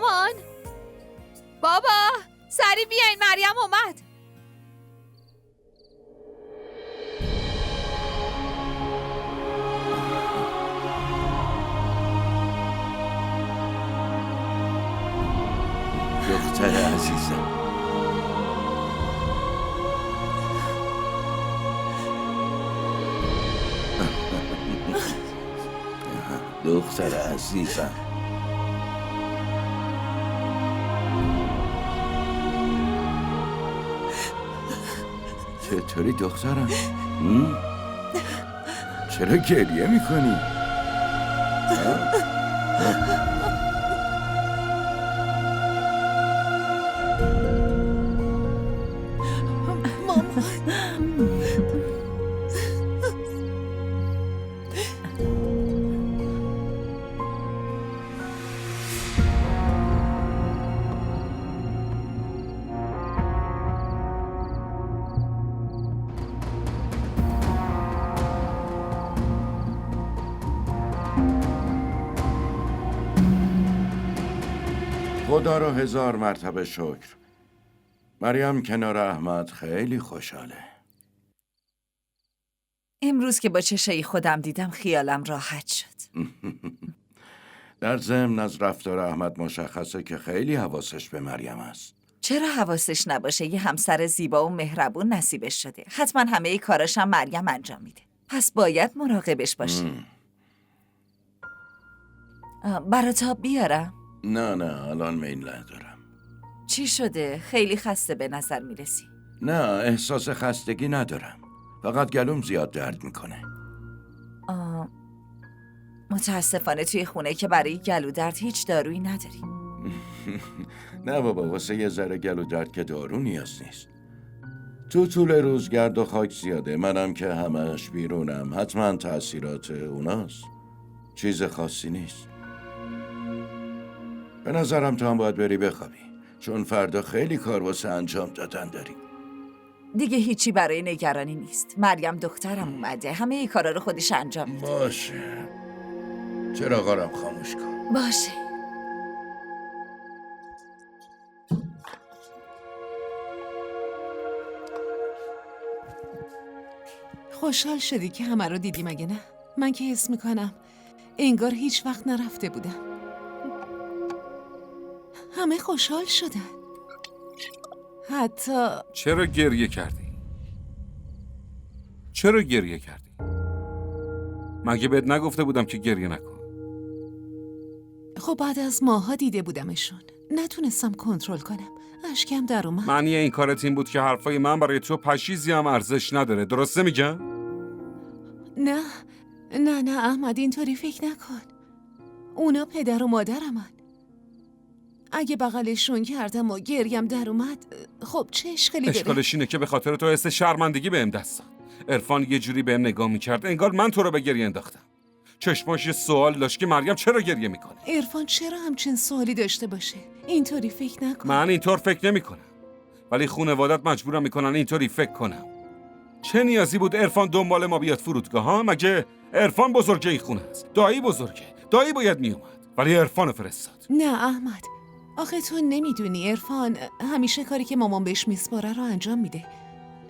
مامان بابا سریع بیاین مریم اومد. دختر عزیزم، دختر عزیزم، چطوری دخترم؟ چرا گریه میکنی؟ خدا رو 1000 مرتبه شکر. مریم کنار احمد خیلی خوشحاله. امروز که با چشای خودم دیدم خیالم راحت شد. در ضمن از رفتار احمد مشخصه که خیلی حواسش به مریم است. چرا حواسش نباشه؟ یه همسر زیبا و مهربون نصیبش شده. حتما همه کاراش هم مریم انجام میده. پس باید مراقبش باشه. برات آب بیارم؟ نه الان میل ندارم. چی شده؟ خیلی خسته به نظر میرسی. نه احساس خستگی ندارم. فقط گلوم زیاد درد میکنه. متاسفانه توی خونه که برای گلو درد هیچ دارویی نداری. نه بابا، واسه یه ذره گلو درد که دارو نیاز نیست. تو طول روز گرد و خاک زیاده، منم که همش بیرونم، حتما تأثیرات اوناست. چیز خاصی نیست. به نظرم تو هم باید بری بخوابی، چون فردا خیلی کار واسه انجام دادن داری. دیگه هیچی برای نگرانی نیست. مریم دخترم اومده، همه ای کارا رو خودش انجام میده. باشه، چراغا رو خاموش کن. باشه. خوشحال شدی که همه رو دیدی مگه نه؟ من که حس میکنم انگار هیچ وقت نرفته بودم. همه خوشحال شدن. حتی چرا گریه کردی؟ چرا گریه کردی؟ مگه بهت نگفته بودم که گریه نکن؟ خب بعد از ماها دیده بودمشون، نتونستم کنترل کنم، اشکم در اومد. معنی این کارت این بود که حرفای من برای تو پشیزی هم ارزش نداره، درسته میگم؟ نه احمد، اینطوری فکر نکن. اونا پدر و مادرمن. اگه بغلشون کردم و گریم در اومد، خب چه اشکالی داره؟ اشکالش اینه که به خاطر تو حس شرمندگی بهم دست داد. عرفان یه جوری بهم نگاه میکرد انگار من تو رو به گریه انداختم. چشماش یه سوال داشت که مریم چرا گریه میکنه. عرفان چرا همچین سوالی داشته باشه؟ اینطوری فکر نکن. من اینطور فکر نمیکنم، ولی خانواده‌ات مجبورم میکنن اینطوری فکر کنم. چه نیازی بود عرفان دنبال ما بیاد فرودگاه ها؟ مگه عرفان بزرگه این خونه است؟ دایی بزرگه، دایی باید میومد، ولی عرفان فرستاد. نه احمد، آخه تو نمیدونی عرفان همیشه کاری که مامان بهش میسپاره رو انجام میده.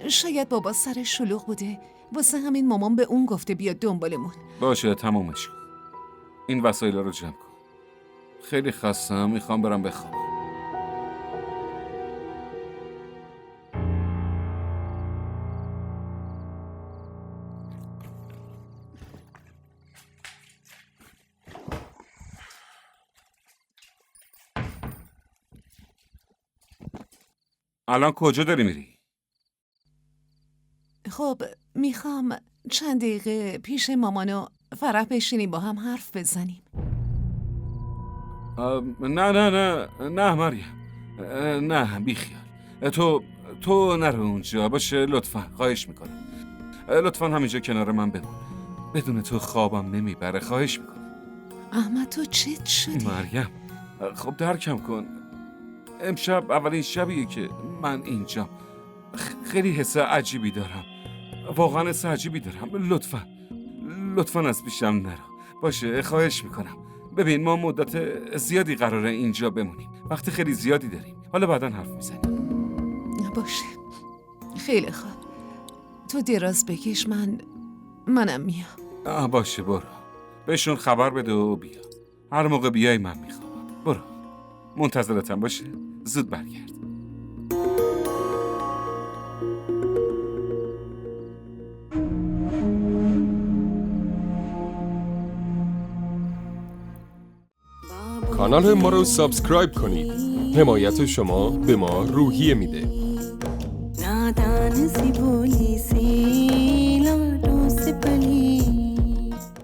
شاید بابا سرش شلوغ بوده، واسه همین مامان به اون گفته بیاد دنبالمون. باشه تمومش کن. این وسایل رو جمع کن. خیلی خستم، میخوام برم بخوابم. الان کجا داری میری؟ خب میخوام چند دقیقه پیش مامان و فرح بشینیم با هم حرف بزنیم. نه مریم، نه بیخیال. تو نرو اونجا، باشه لطفا، خواهش میکنم. لطفا همینجا کنار من بمون. بدون تو خوابم نمیبره، خواهش میکنم. احمد تو چت شدی؟ مریم خب درکم کن. امشب اولین شبیه که من اینجا. خیلی حس عجیبی دارم، واقعا حس عجیبی دارم. لطفا از پیشم نرو، باشه خواهش میکنم. ببین ما مدت زیادی قراره اینجا بمونیم. وقت خیلی زیادی داریم. حالا بعداً حرف میزنیم. باشه، خیلی خوب. تو دراز بکش، منم میام. باشه برو. بهشون خبر بده و بیا. هر موقع بیای من میخوام. برو. منتظرتم باشه. زود برگرد. کانال ما رو سابسکرایب کنید. حمایت شما به ما روحیه میده.